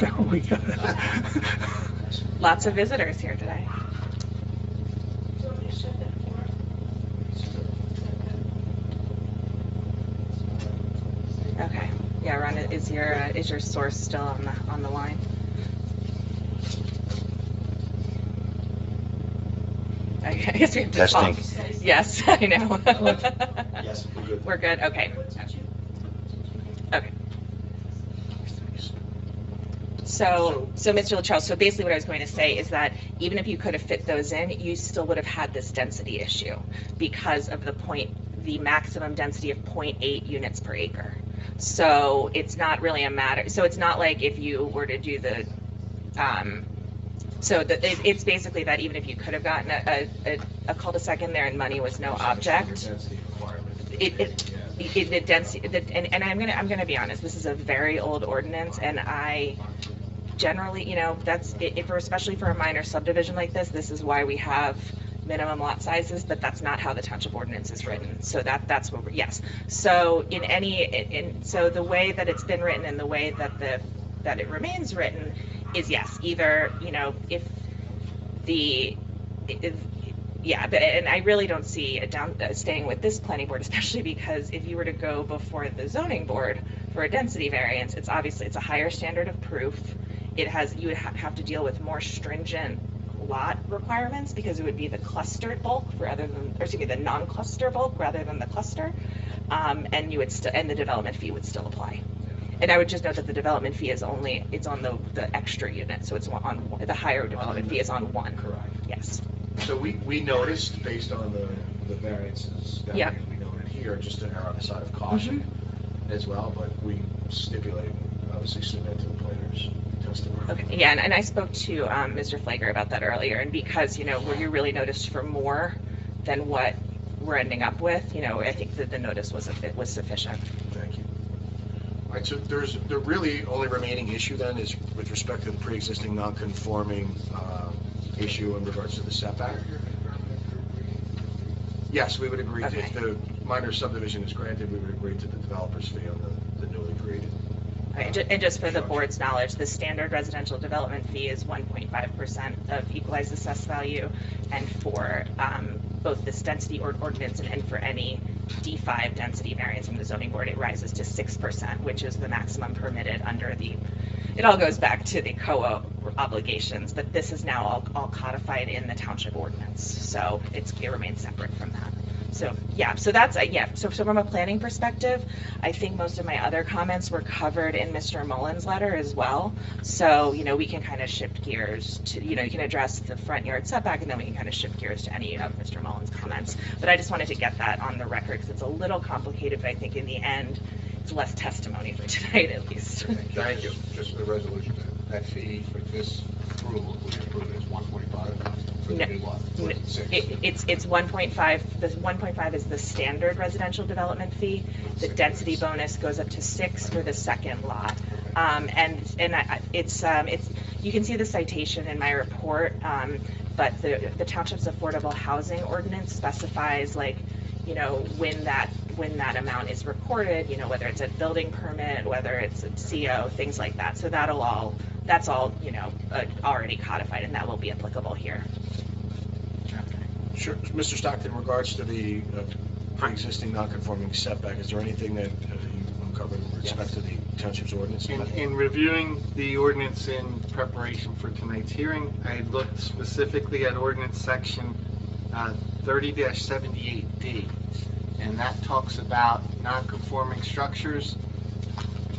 Oh, we got it. Lots of visitors here today. Okay. Yeah, Ron, is your source still on the line? I guess we have to Testing. talk. Yes, I know. Yes, we're good. We're good. Okay. Okay. So Mr. Latrell, so basically what I was going to say is that even if you could have fit those in, you still would have had this density issue because of the maximum density of 0.8 units per acre. So it's not really a matter. So it's not like if you were to do the, it's basically that even if you could have gotten a cul-de-sac in there and money was no object, the density, and I'm gonna be honest, this is a very old ordinance, and I generally, that's especially for a minor subdivision like this is why we have minimum lot sizes, but that's not how the township ordinance is written. So that's what yes. So so the way that it's been written and the way that it remains written is yes, either and I really don't see staying with this planning board, especially because if you were to go before the zoning board for a density variance, it's a higher standard of proof. You would have to deal with more stringent lot requirements because it would be the clustered bulk the non-cluster bulk rather than the cluster, and you would and the development fee would still apply. And I would just note that the development fee it's on the extra unit, so it's on the higher development fee is on one. Correct. Yes. So we noticed based on the variances that we noted here, just to err on the side of caution as well, but we stipulated, obviously submit to the planner's testimony. Okay. Yeah, and I spoke to Mr. Flager about that earlier, and because where you really noticed for more than what we're ending up with, I think that the notice was sufficient. Thank you. All right, so the really only remaining issue then is with respect to the pre-existing non-conforming issue in regards to the setback. Yes, we would agree. Okay. If the minor subdivision is granted, we would agree to the developer's fee on the newly created. Okay, and just for the board's knowledge, the standard residential development fee is 1.5% of equalized assessed value, and for both this density ordinance and for any D5 density variance from the zoning board, it rises to 6%, which is the maximum permitted under it all goes back to the COA obligations, but this is now all codified in the township ordinance, so it remains separate from that. So yeah, so that's so from a planning perspective, I think most of my other comments were covered in Mr. Mullen's letter as well. So we can kind of shift gears to you can address the front yard setback, and then we can kind of shift gears to any of Mr. Mullen's comments. But I just wanted to get that on the record because it's a little complicated, but I think in the end it's less testimony for tonight at least. Thank you. Just for the resolution, that fee for this approval, we approve it as 145 for the new lot. It's 1.5. The 1.5 is the standard residential development fee. The density bonus goes up to 6 for the second lot. It's you can see the citation in my report, but the township's affordable housing ordinance specifies when that amount is recorded, whether it's a building permit, whether it's a CO, things like that. So that's all already codified, and that will be applicable here. Sure, Mr. Stockton, in regards to the pre-existing non-conforming setback, is there anything that you uncovered with respect to the township's ordinance? In reviewing the ordinance in preparation for tonight's hearing, I looked specifically at ordinance section 30-78D, and that talks about non-conforming structures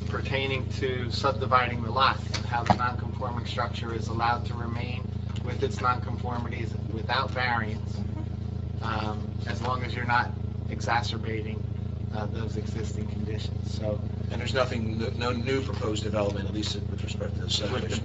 pertaining to subdividing the lot and how the non-conforming structure is allowed to remain with its non-conformities without variance, as long as you're not exacerbating those existing conditions. So, and there's no new proposed development, at least with respect to the subdivision. With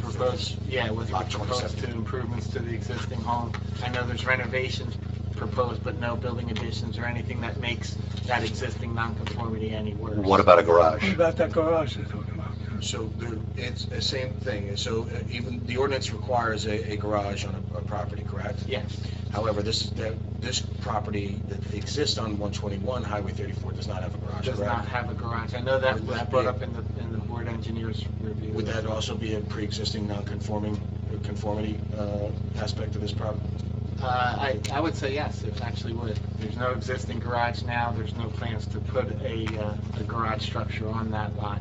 the proposed improvements to the existing home. I know there's renovations proposed, but no building additions or anything that makes that existing nonconformity any worse. What about a garage? What about that garage they're talking about? So it's the same thing. So even the ordinance requires a garage on a property, correct? Yes. However, this property that exists on 121 Highway 34 does not have a garage. Does not have a garage. I know that was brought up in the board engineer's review. Would that also be a pre-existing conformity aspect of this problem? I would say yes, it actually would. There's no existing garage now, there's no plans to put a garage structure on that lot.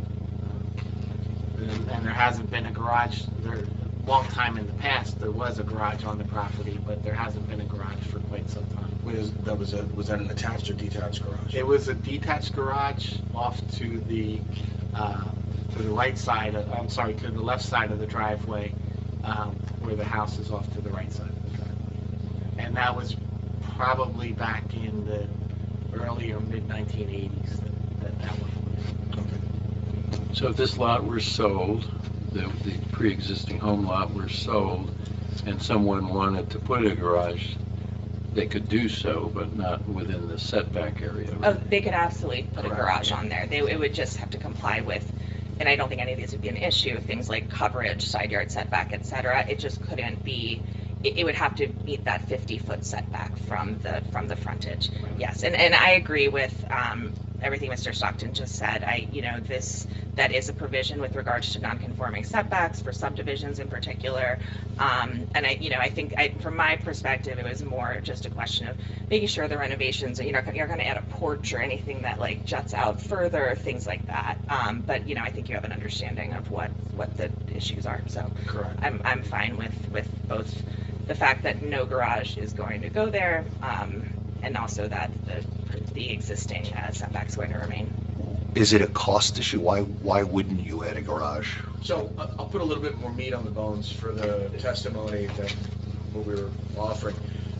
And there hasn't been a garage, a long time in the past, there was a garage on the property, but there hasn't been a garage for quite some time. Was that an attached or detached garage? It was a detached garage off to the right side, to the left side of the driveway, where the house is off to the right side of the driveway. And that was probably back in the early or mid-1980s that one. So if this lot were sold, the pre-existing home lot were sold, and someone wanted to put a garage, they could do so, but not within the setback area. Oh, Right? they could absolutely put a Correct. garage on there. It would just have to comply with, and I don't think any of these would be an issue, things like coverage, side yard setback, et cetera. It just couldn't be, it would have to meet that 50-foot setback from the frontage. Yes, and I agree with everything Mr. Stockton just said. That is a provision with regards to non-conforming setbacks for subdivisions in particular. And I think from my perspective, it was more just a question of making sure the renovations, you're not going to add a porch or anything that like juts out further, things like that. But I think you have an understanding of what the issues are. So Correct. I'm fine with both the fact that no garage is going to go there, and also that the existing setbacks are going to remain. Is it a cost issue? Why wouldn't you add a garage? So I'll put a little bit more meat on the bones for the testimony that what we were offering.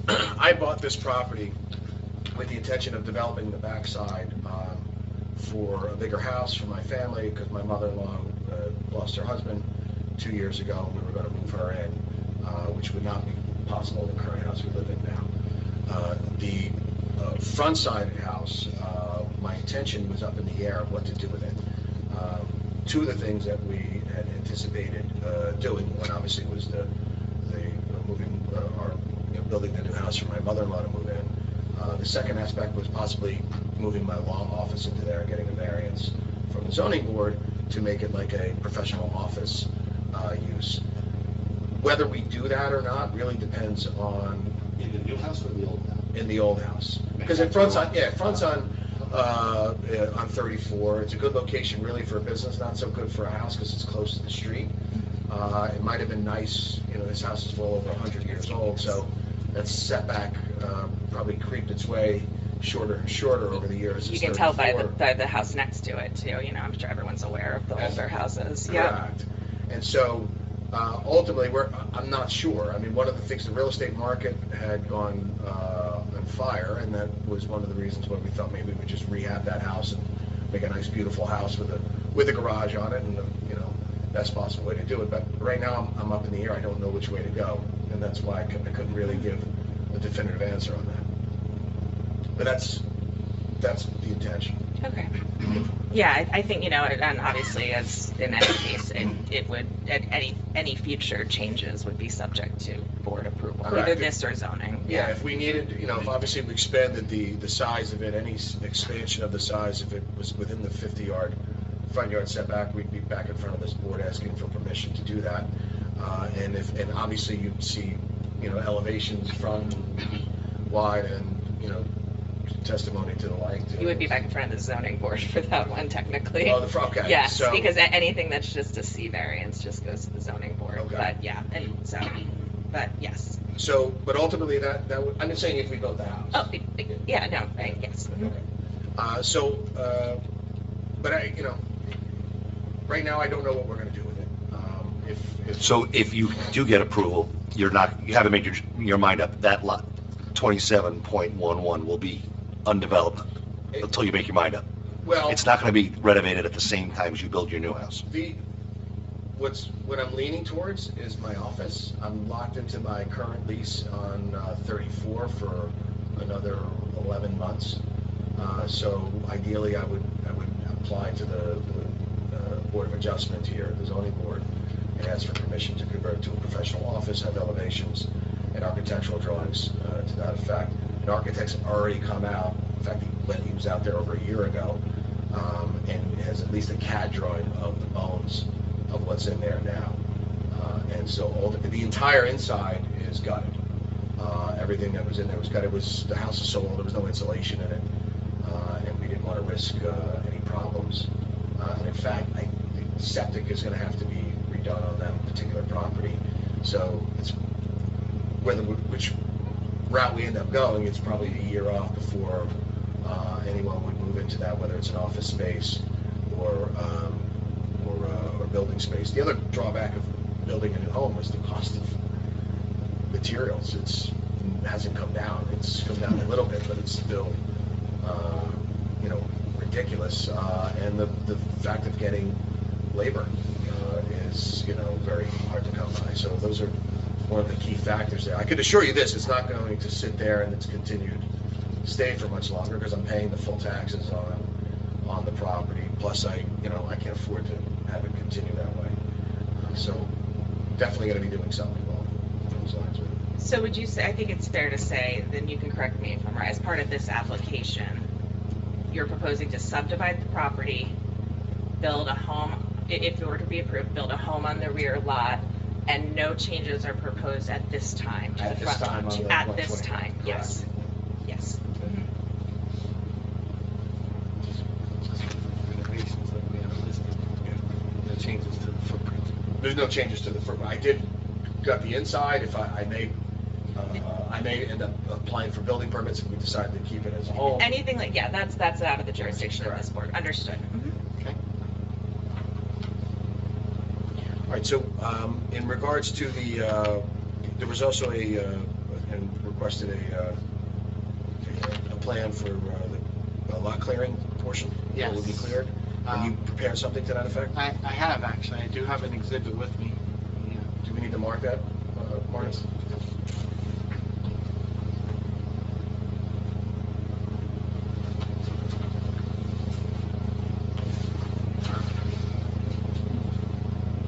I bought this property with the intention of developing the backside for a bigger house for my family, because my mother-in-law lost her husband 2 years ago. We were going to move her in, which would not be possible in the current house we live in now. The front side of the house, my intention was up in the air of what to do with it. Two of the things that we had anticipated doing, one obviously was the moving or building the new house for my mother-in-law to move in. The second aspect was possibly moving my law office into there and getting a variance from the zoning board to make it like a professional office use. Whether we do that or not really depends on In the new house or the old house? in the old house, because it fronts on 34. It's a good location really for a business, not so good for a house because it's close to the street. It might have been nice, this house is well over 100 years old, so that setback probably creeped its way shorter and shorter over the years. You It's can tell by 34. the house next to it too. I'm sure everyone's aware of the older houses. Yeah. Correct. And so ultimately, I'm not sure. I mean, one of the things, the real estate market had gone on fire, and that was one of the reasons why we thought maybe we would just rehab that house and make a nice, beautiful house with a garage on it, and best possible way to do it. But right now, I'm up in the air. I don't know which way to go, and that's why I couldn't really give a definitive answer on that. But that's the intention. Okay. Yeah, I think, and obviously, as in any case, it would, any future changes would be subject to board approval, Correct. either this or zoning. Yeah, if we needed, if obviously we expanded the size of it, any expansion of the size, if it was within the 50-yard front yard setback, we'd be back in front of this board asking for permission to do that. And obviously you'd see, elevations front, wide, and, testimony to the like. You would be back in front of the zoning board for that one, technically. Oh, okay. Yes, So, because anything that's just a C variance just goes to the zoning board. Okay. But yeah, and so, but yes. So, but ultimately that would, I'm just saying if we built the house. Oh, yeah, no, right, yes. Mhm. Okay. But right now I don't know what we're going to do with it. If So if you do get approval, you haven't made your mind up. That lot, 27.11 will be undeveloped until you make your mind up. well, It's not going to be renovated at the same time as you build your new house. What I'm leaning towards is my office. I'm locked into my current lease on 34 for another 11 months. So ideally, I would apply to the Board of Adjustment here, the zoning board, and ask for permission to convert to a professional office, have elevations and architectural drawings to that effect. And architects have already come out. In fact, he was out there over a year ago and has at least a CAD drawing of the bones of what's in there now. And so the entire inside is gutted. Everything that was in there was gutted. The house is so old, there was no insulation in it, and we didn't want to risk any problems. And in fact, the septic is going to have to be redone on that particular property. So it's which route we end up going, it's probably a year off before anyone would move into that, whether it's an office space or building space. The other drawback of building a new home is the cost of materials. It hasn't come down. It's come down a little bit, but it's still ridiculous. And the fact of getting labor is very hard to come by. So those are one of the key factors there. I could assure you this: it's not going to sit there and it's continued to stay for much longer, because I'm paying the full taxes on the property. Plus, I can't afford to have it continue that way. So definitely going to be doing something along those lines with it. So would you say, I think it's fair to say, then you can correct me if I'm right, as part of this application, you're proposing to subdivide the property, build a home, if it were to be approved, build a home on the rear lot, and no changes are proposed at this time to At the this front time lot? on the At this 120, time, yes. Yes. Mhm. Renovations like we have listed. No changes to the footprint. There's no changes to the footprint. I did gut the inside. If I may end up applying for building permits if we decide to keep it as a home. Anything like, yeah, that's out of the jurisdiction of this board. Understood. Mhm. Okay. All right, so in regards to there was also and requested a plan for the lot clearing portion that will be Yes. cleared. Have you prepared something to that effect? I have, actually. I do have an exhibit with me. Yeah. Do we need to mark that, Martin?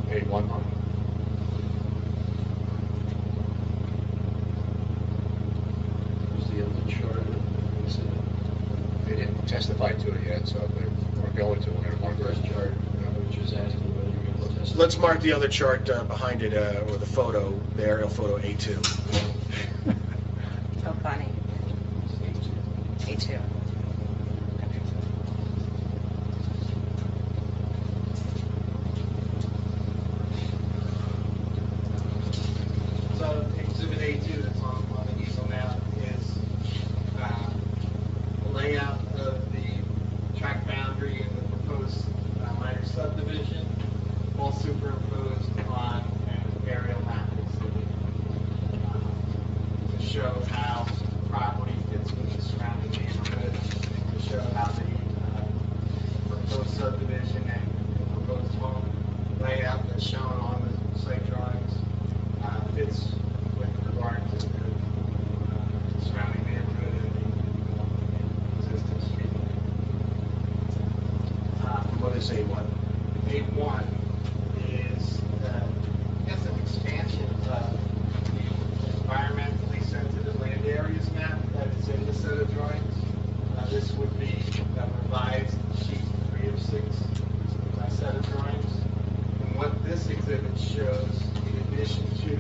A1 mark. There's the other chart. They didn't testify to it yet, so if we're going to, we're going to mark First this chart, which is asking whether you're going to test. Let's mark the other chart behind it, or the photo, the aerial photo A2. So funny. A2. So Exhibit A2 that's on the easel now is the layout of the tract boundary and the proposed minor subdivision, all superimposed on an aerial map exhibit to show how the property fits with the surrounding neighborhood, to show how the proposed subdivision and proposed home layout that's shown on the site drawings fits with regard to the surrounding neighborhood and the existing street. What is A1? A1 is, I guess, an expansion of the environmentally sensitive land areas map that is in the set of drawings. This would be a revised sheet 3 of 6 set of drawings. And what this exhibit shows, in addition to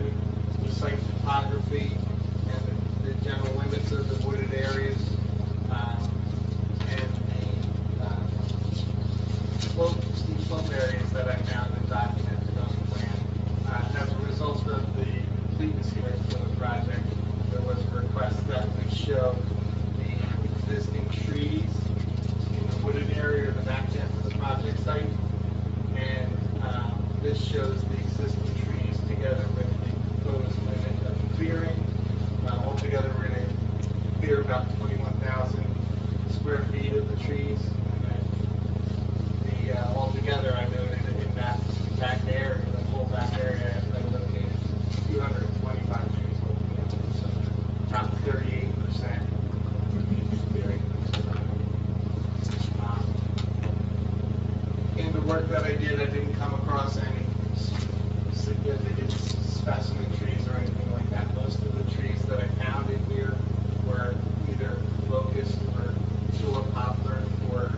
the site topography and the general limits of the wooded areas, and the steep slope areas that I found and documented on the plan. As a result of the completeness here for the project, there was a request that we show the existing trees in the wooded area or the back end of the project site. And this shows the existing trees together with the proposed limit of clearing. Altogether, we're going to clear about 21,000 square feet of the trees. And then altogether, I noted in that back area, the whole back area, I located 225 trees altogether. So about 38% clearing. In the work that I did, I didn't come across any significant specimen trees or anything like that. Most of the trees that I found in here were either locust or tulip poplar or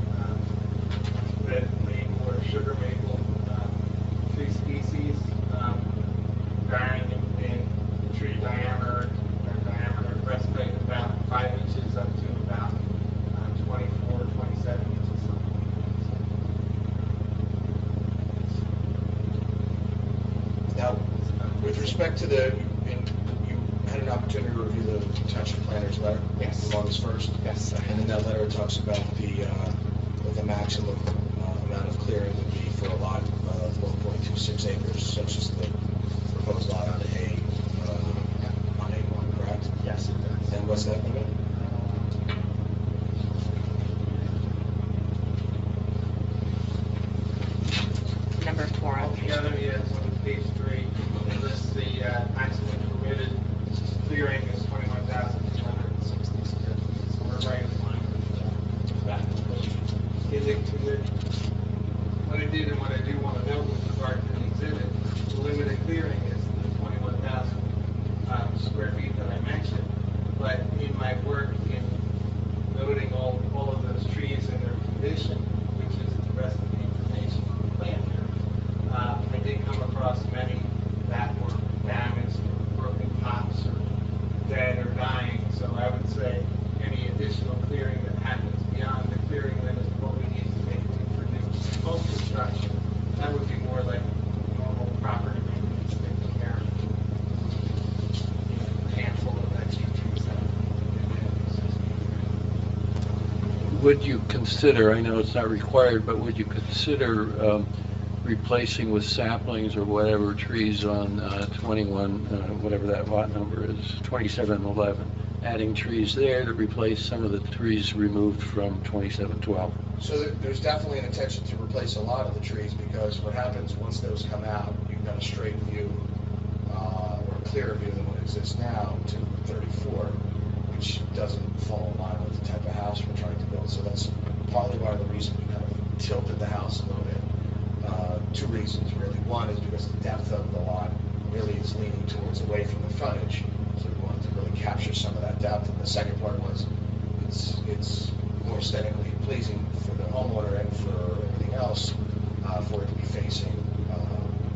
tree diameter, breastplate about 5 inches up to about 24, 27 inches. Now, with respect to you had an opportunity to review the township planner's letter? Yes. From August 1st? Yes. And in that letter, it talks about the maximum amount of clearing would be for a lot of 1.26 acres, such as the proposed lot on A1, correct? Yes, it does. And what's that limit? Number 4 on page Altogether, yes, on page 3, it lists the maximum permitted clearing is 21,260 square feet. So we're right in line with that. Is it permitted? What I did and what I do want to note with regard to the exhibit, the limited clearing is the 21,000 square feet that I mentioned. But in my work in noting all of those trees and their condition, which is the rest of the information on the plan here, I did come across many that were damaged, or broken tops, or dead or dying. So I would say any additional clearing that happens beyond the clearing limit of what we need to make room for new home construction, that would be more like normal property maintenance, taking care of a handful of extra trees that Would you consider, I know it's not required, but would you consider replacing with saplings or whatever trees on 21, whatever that lot number is, 2711, adding trees there to replace some of the trees removed from 2712? So there's definitely an intention to replace a lot of the trees, because what happens once those come out, you've got a straight view or a clearer view than what exists now to 34, which doesn't fall in line with the type of house we're trying to build. So that's partly why the reason we kind of tilted the house a little bit. Two reasons really. One is because the depth of the lot really is leaning towards away from the frontage, so we wanted to really capture some of that depth. And the second part was it's more aesthetically pleasing for the homeowner and for everything else for it to be facing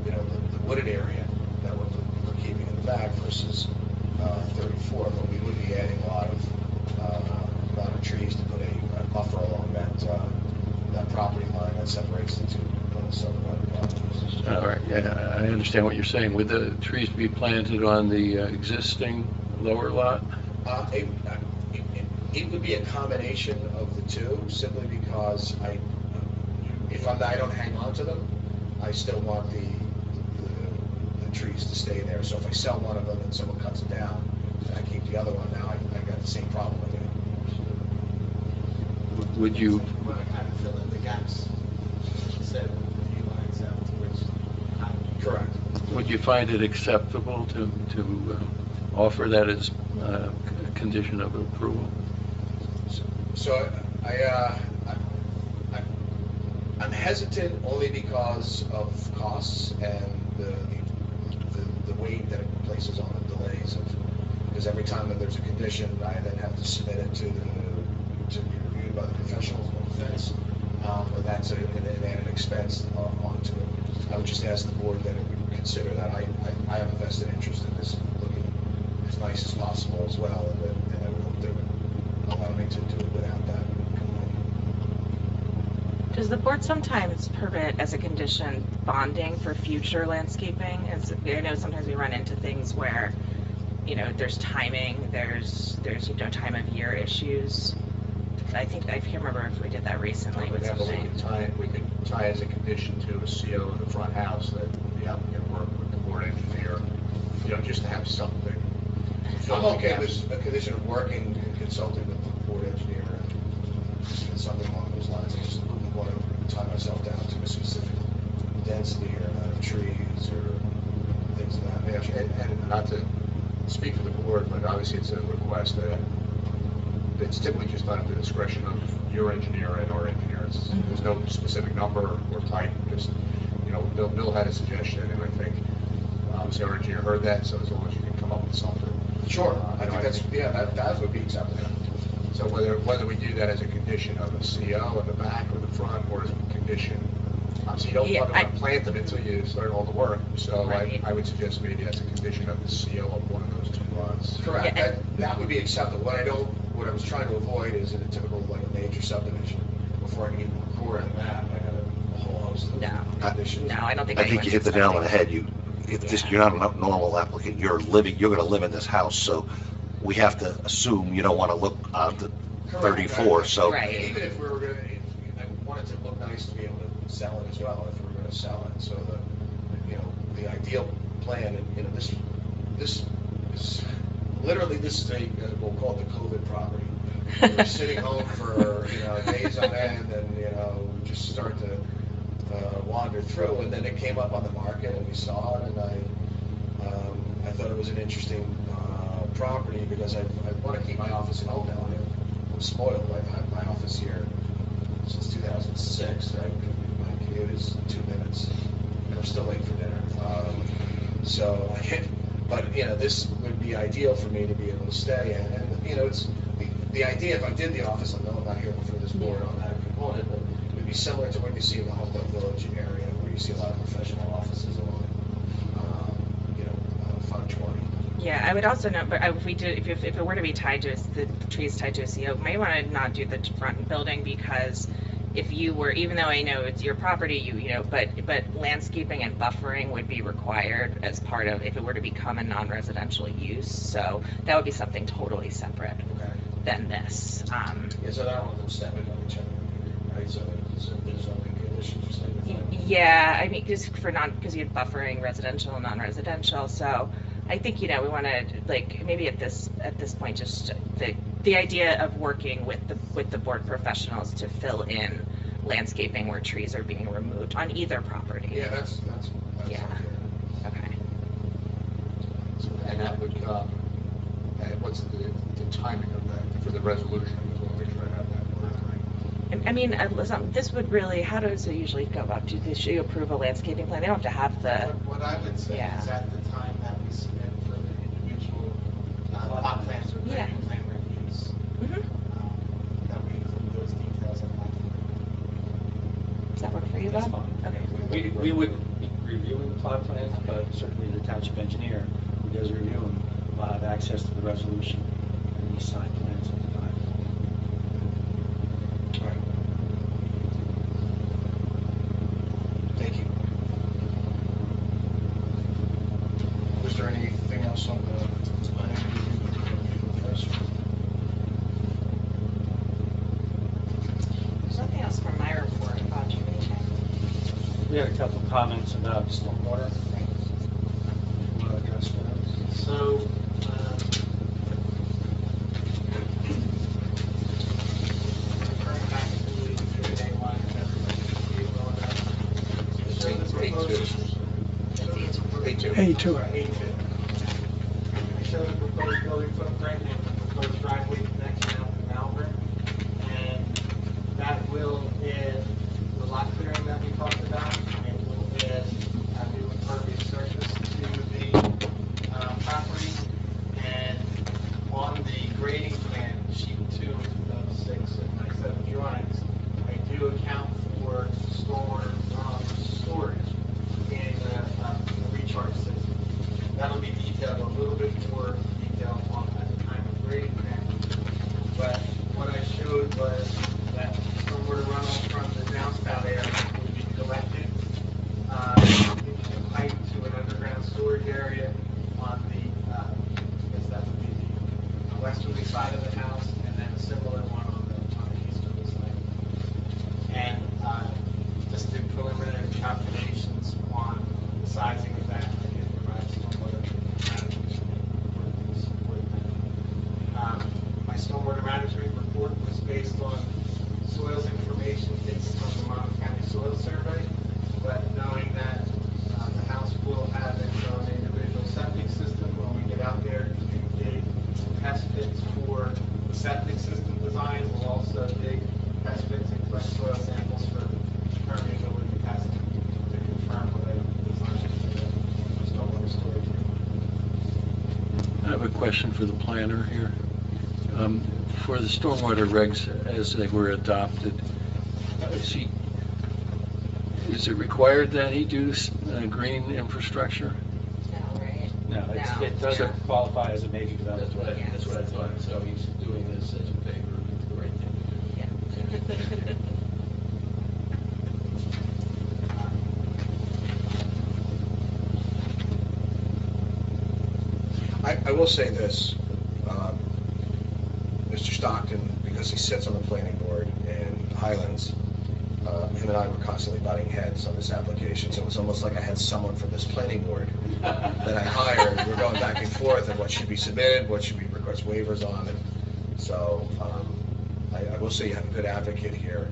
the wooded area that we're keeping in the back versus 34. But we would be adding a lot of trees to put a buffer along that property line that separates the two subdivided properties. All right, yeah, I understand what you're saying. Would the trees be planted on the existing lower lot? It would be a combination of the two, simply because I don't hang on to them, I still want the trees to stay there. So if I sell one of them and someone cuts it down, and I keep the other one, now I got the same problem again. Would you? want to kind of fill in the gaps, set a few lines out to which. Correct. Would you find it acceptable to offer that as a condition of approval? So I'm hesitant only because of costs and the weight that it places on the delays because every time that there's a condition, I then have to submit it to be reviewed by the professionals on the fence, and that's an added expense onto it. I would just ask the board that it would consider that. I have a vested interest in this looking as nice as possible as well, and I would hope they would allow me to do it without that. Does the board sometimes permit as a condition bonding for future landscaping? I know sometimes we run into things where, there's timing, there's time of year issues. I can't remember if we did that recently with something. We could tie as a condition to a CO of the front house that the applicant work with the board engineer, just to have something. I'm okay with a condition of working and consulting with the board engineer and something along those lines. I just wouldn't want to tie myself down to a specific density or amount of trees or things of that nature. And not to speak for the board, but obviously it's a request that it's typically just done at the discretion of your engineer and our engineers. There's no specific number or type, just, Bill had a suggestion, and I think obviously our engineer heard that, so as long as you can come up with something. Sure, I think that would be acceptable. So whether we do that as a condition of a CO in the back or the front, or as a condition Obviously, you don't Yeah, want to plant them until you start all the work, so Right. I would suggest maybe as a condition of the seal of one of those 2 lots. Correct, Yeah, that would be acceptable. What I was trying to avoid is in a typical, like a major subdivision, before I can even record on the map, I got a whole host of No. conditions. No, I don't think I think you hit the nail on the head. You're not a normal applicant. You're gonna live in this house, so we have to assume you don't want to look to Correct. 34, so. Right. Even if we were gonna, I wanted to look nice to be able to sell it as well, if we were gonna sell it, so the ideal plan, and, this is, literally, this is we'll call it the COVID property. We were sitting home for, days on end, and, we just start to wander through, and then it came up on the market, and we saw it, and I thought it was an interesting property, because I want to keep my office in Holmdel, and I'm spoiled. I've had my office here since 2006. My commute is 2 minutes, and I'm still late for dinner. But this would be ideal for me to be able to stay in, and it's the idea. If I did the office, I know I'm not here before this board on that component, but it would be similar to what you see in the Holmdel Village area, where you see a lot of professional offices along, 520. Yeah, I would also note, but if it were to be tied to the trees tied to a CO, you may want to not do the front building, because if you were, even though I know it's your property, but landscaping and buffering would be required as part of, if it were to become a non-residential use. So that would be something totally separate than this. Yeah, so I don't want them stepping on each other, right? So there's only conditions. Yeah, I mean, because you had buffering residential and non-residential, so I think we want to, like, maybe at this point, just the idea of working with the board professionals to fill in landscaping where trees are being removed on either property. Yeah, that's Yeah. Okay. And that would, and what's the timing of that for the resolution? I just want to make sure I have that. I mean, this would really, how does it usually go about? Do they approve a landscaping plan? They don't have to have the. What I would say is at the time that we submit for the individual plot plans or Yeah. grading plan reviews, that we include those details in that. Does that work for you, That's Bob? fine. Okay. We would be reviewing the plot plans, but certainly the township engineer who does review them will have access to the resolution and these signed plans at the time. Thank you. Was there anything else on the planning review? There's nothing else from my report about you. We had a couple of comments about stormwater. Want to address those? So, referring back to the day one, show the proposed. A2. I show the proposed building footprint and the proposed driveway connection out to Malvern. And that will add the lot clearing that we talked about. It will add a new impervious surface to the property. And on the grading plan, sheet 2 of 6 and my 7 drawings, I do account for stormwater storage in the recharge system. That'll be detailed a little bit more detail at the time of grading plan. But what I showed was that stormwater runoff from the downspout area will be collected in pipe to an underground storage area on the, I guess that would be the westerly side of the house, and then a similar one on the easterly side. And just did preliminary calculations on the sizing of that. I did provide stormwater management for that. My stormwater management report was based on soils information based on the Monmouth County Soil Survey, but knowing that the house will have its own individual septic system when we get out there to dig test pits for the septic system design. We'll also dig test pits and collect soil samples for permeability testing to confirm what I designed for the stormwater storage. I have a question for the planner here. For the stormwater regs as they were adopted, is it required that he do green infrastructure? No, right? No, No. it doesn't qualify as a major development. That's what I thought, so he's doing this as a favor, the right thing to do. Yeah. I will say this, Mr. Stockton, because he sits on the planning board in Highlands, him and I were constantly butting heads on this application, so it was almost like I had someone from this planning board that I hired. We're going back and forth on what should be submitted, what should we request waivers on, and so I will say you have a good advocate here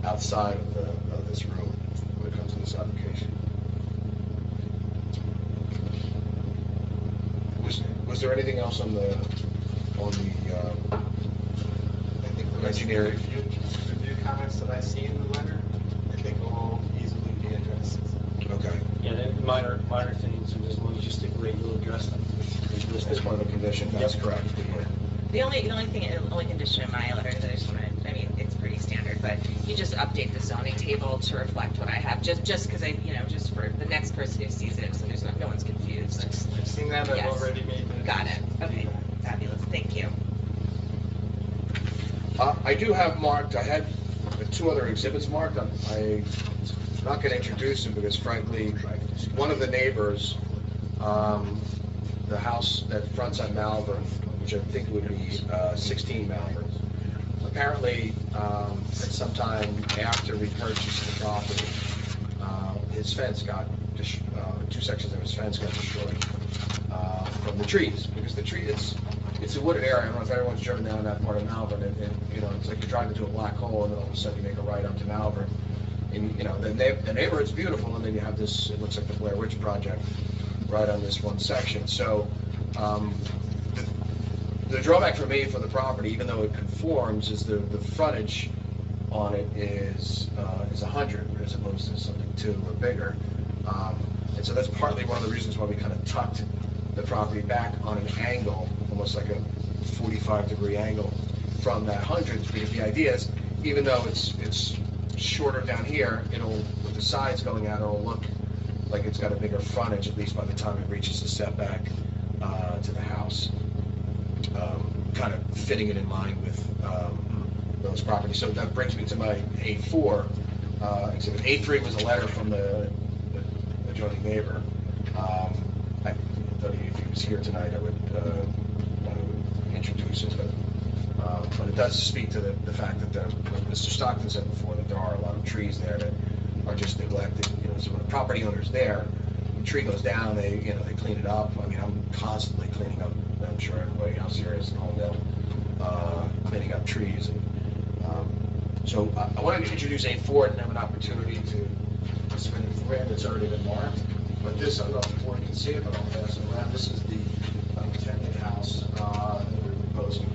outside of this room when it comes to this application. Was there anything else on the I think the engineering? review comments that I see in the letter, I think will all easily be addressed. Okay, Yeah, they're minor things, and as long as you stipulate, you'll address them. as part of the condition, that's Yep. correct. The only condition in my letter that I just want to, I mean, it's pretty standard, but you just update the zoning table to reflect what I have, just because just for the next person who sees it, so there's no one's confused. I've seen that, I've Yes. already made the. Got it. Okay, fabulous. Thank you. I do have marked, I had 2 other exhibits marked. I'm not going to introduce them because frankly, one of the neighbors, the house that fronts on Malvern, which I think would be 16 Malvern, apparently sometime after we purchased the property, his fence got, 2 sections of his fence got destroyed from the trees, because the tree, it's a wooded area. I don't know if everyone's driven down that part of Malvern, and it's like you're driving to a black hole, and then all of a sudden you make a right onto Malvern. And, the neighborhood's beautiful, and then you have this, it looks like the Blair Witch Project right on this one section. So, the drawback for me for the property, even though it conforms, is the frontage on it is 100 as opposed to something 2 or bigger. And so that's partly one of the reasons why we kind of tucked the property back on an angle, almost like a 45-degree angle from that 100, because the idea is, even though it's shorter down here, with the sides going out, it'll look like it's got a bigger frontage, at least by the time it reaches the setback to the house, kind of fitting it in line with those properties. So that brings me to my A4. Exhibit A3 was a letter from the adjoining neighbor. I thought if he was here tonight, I would introduce it, but it does speak to the fact that, like Mr. Stockton said before, that there are a lot of trees there that are just neglected. So when the property owner's there, the tree goes down, they clean it up. I mean, I'm constantly cleaning up. I'm sure everybody else here is in Holmdel, cleaning up trees. And so I wanted to introduce A4 and have an opportunity to spin it through. It's already been marked, but this, I don't know if the board can see it, but I'll pass it around. This is the intended house that we're proposing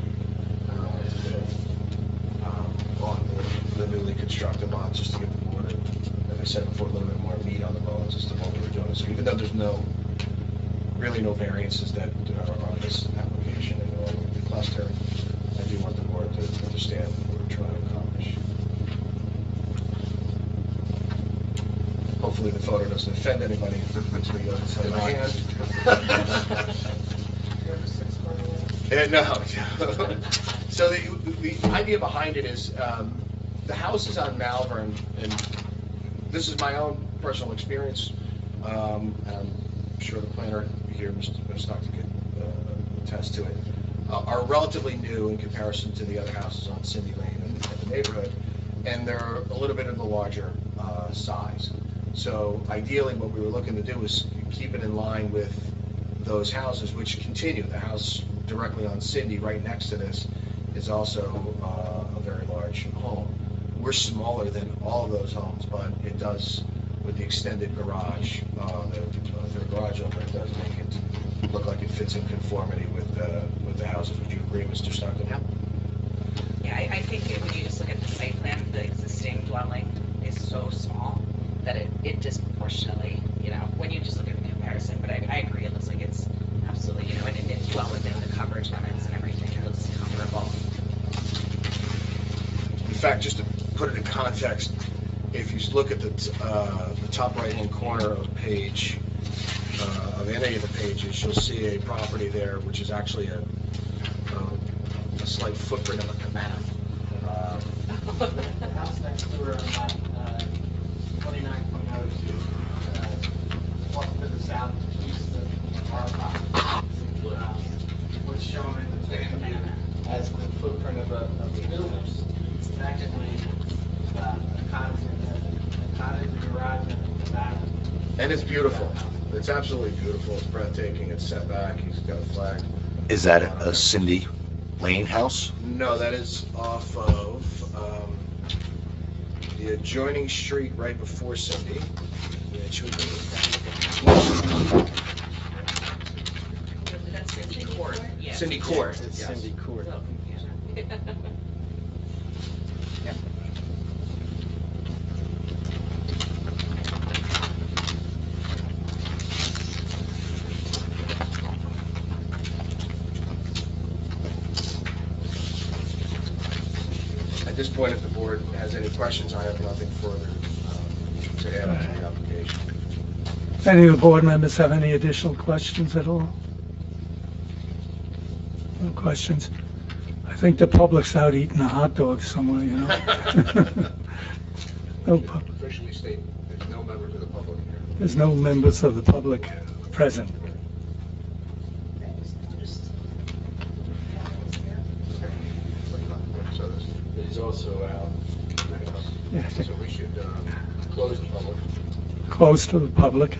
on the newly constructed lot, just to give the board, as I said before, a little bit more meat on the bones as to what we were doing. So even though there's really no variances that are on this application and all of the cluster, I do want the board to understand what we're trying to accomplish. Hopefully the photo doesn't offend anybody to the other side of my hand. No. So the idea behind it is the house is on Malvern, and this is my own personal experience. And I'm sure the planner here, Mr. Stockton, could attest to it. Are relatively new in comparison to the other houses on Cindy Lane and the neighborhood, and they're a little bit of the larger size. So ideally, what we were looking to do was keep it in line with those houses, which continue. The house directly on Cindy, right next to this, is also a very large home. We're smaller than all of those homes, but it does, with the extended garage, the garage over it does make it look like it fits in conformity with the houses. Would you agree, Mr. Stockton? Yeah, I think when you just look at the site plan, the existing dwelling is so small that it disproportionately, when you just look at the comparison, but I agree, it looks like it's absolutely, and it's well within the coverage limits and everything, it looks comfortable. In fact, just to put it in context, if if you look at the top right-hand corner of any of the pages, you'll see a property there, which is actually a slight footprint of a cabana. The house next door on lot 29.02, off to the southeast of our property. What's shown in the plan view as the footprint of a building. It's technically a cottage, a garage, and a cabana. And it's beautiful. It's absolutely beautiful. It's breathtaking. It's set back. He's got a flag. Is that a Cindy Lane house? No, that is off of the adjoining street right before Cindy. Yeah, it should be. That's Cindy Court. Yeah. Cindy Court. It's Yes. Cindy Court. At this point, if the board has any questions, I have nothing further to add on to the application. Any of the board members have any additional questions at all? No questions? I think the public's out eating a hot dog somewhere, you know? No, Officially state there's no members of the public here. there's no members of the public present. So this, He's also out. Yeah, so we should close the public. close to the public.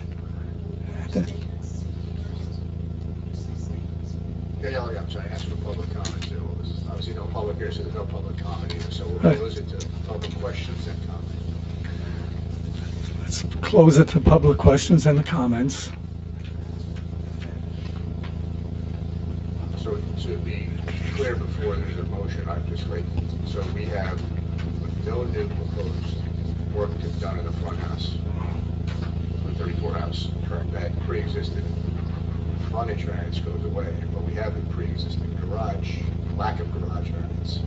Yeah, I'm sorry, ask for public comment too. There's obviously no public here, so there's no public comment either, so we'll Right. close it to public questions and comments. Let's close it to public questions and the comments. So to be clear before there's a motion, I'd just like, so we have no new proposed work to be done in the front house, the 34 house, correct, that pre-existed frontage variance goes away, but we have a pre-existing garage, lack of garage variance.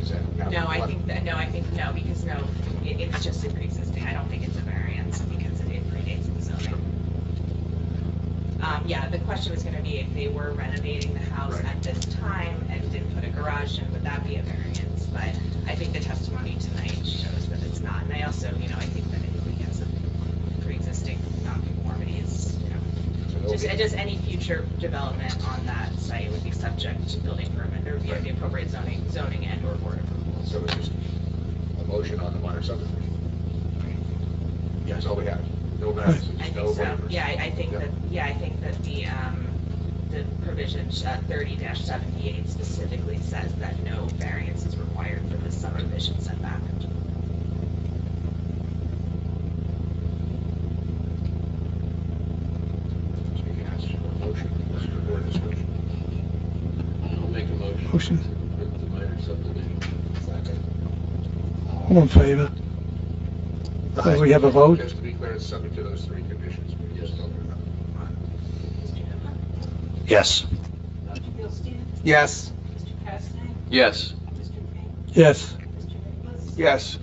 Is that now? No, I think no, because it's just a pre-existing. I don't think it's a variance because it predates the zoning. Yeah, the question was gonna be if they were renovating the house Right. at this time and didn't put a garage in, would that be a variance? But I think the testimony tonight shows that it's not. And I also, I think that anybody has a pre-existing non-conformities, just any future development on that site would be subject to building permit. There would be the appropriate zoning and or board approval. So it's just a motion on the minor subdivision. That's all we have. No variances, I no think so. waivers. Yeah, I think that the provision 30-78 specifically says that no variance is required for this subdivision setback. So you can ask for a motion, this is the board discussion. I'll make a motion. Motion. To approve the minor subdivision. All in favor? So we have a vote? Just to be clear, it's subject to those three conditions we just talked about. Yes. Yes. Yes. Yes. Yes.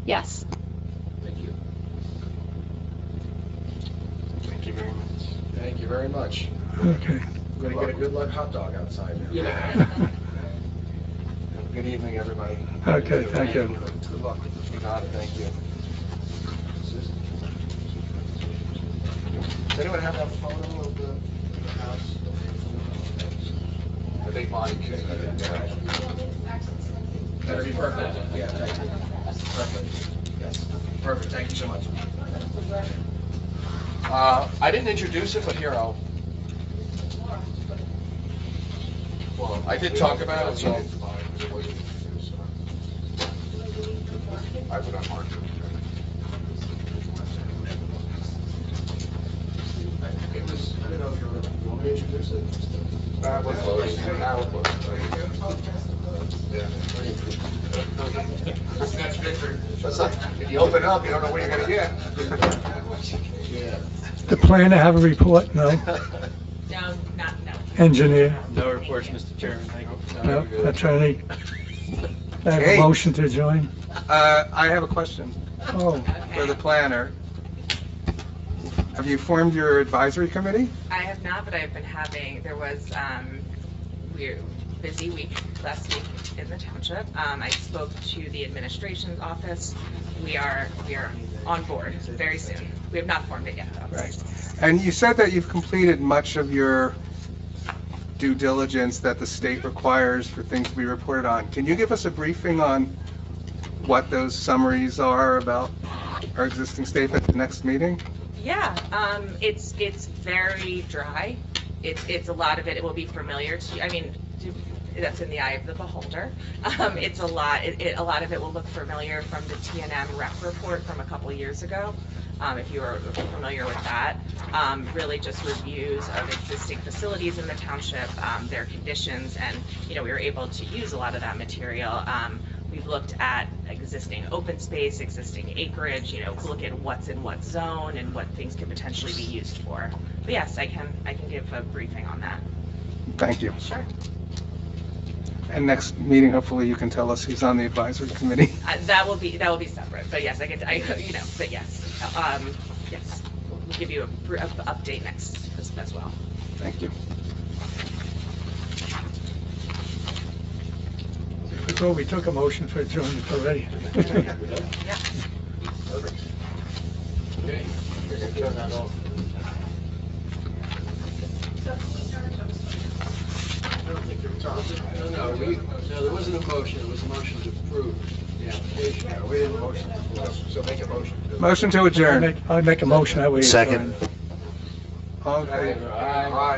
Yes. Thank you. Thank you very much. Thank you very much. Okay. We're gonna get a good luck hot dog outside now. Good evening, everybody. Okay, thank you. Good luck. You got it, thank you. Does anyone have that photo of the house? I think Bonnie can, That'd be perfect. Yeah, thank you. Perfect. Yes, perfect, thank you so much. I didn't introduce it, but here I did talk about it, so. I would unmark it. It was, I don't know if you want me to introduce it? We're closed. Now we're closed. Yeah. If you open it up, you don't know what you're gonna get. Yeah. The planner have a report? No? No. Engineer? No reports, Mr. Chairman, thank you. No? Attorney? I have a Hey. motion to join. I have a question. Oh, for the planner. Have you formed your advisory committee? I have not, but I've been having, there was, we're busy week last week in the township. I spoke to the administration's office. We are on board very soon. We have not formed it yet, though. Right. And you said that you've completed much of your due diligence that the state requires for things to be reported on. Can you give us a briefing on what those summaries are about our existing state at the next meeting? Yeah, it's very dry. It's a lot of it will be familiar to you. I mean, that's in the eye of the beholder. It's a lot. A lot of it will look familiar from the TNM rep report from a couple years ago. If you are familiar with that, really just reviews of existing facilities in the township, their conditions, and we were able to use a lot of that material. We've looked at existing open space, existing acreage, look at what's in what zone and what things could potentially be used for. But yes, I can give a briefing on that. Thank you. Sure. And next meeting, hopefully you can tell us who's on the advisory committee. That will be separate. But yes, but yes, yes, we'll give you a update next as well. Thank you. so we took a motion for adjournment already. Yeah. Okay. No, there wasn't a motion, it was a motion to approve the application. We didn't motion, so make a motion. Motion to adjourn. I make a motion that we adjourn. Second. All in favor? Aye.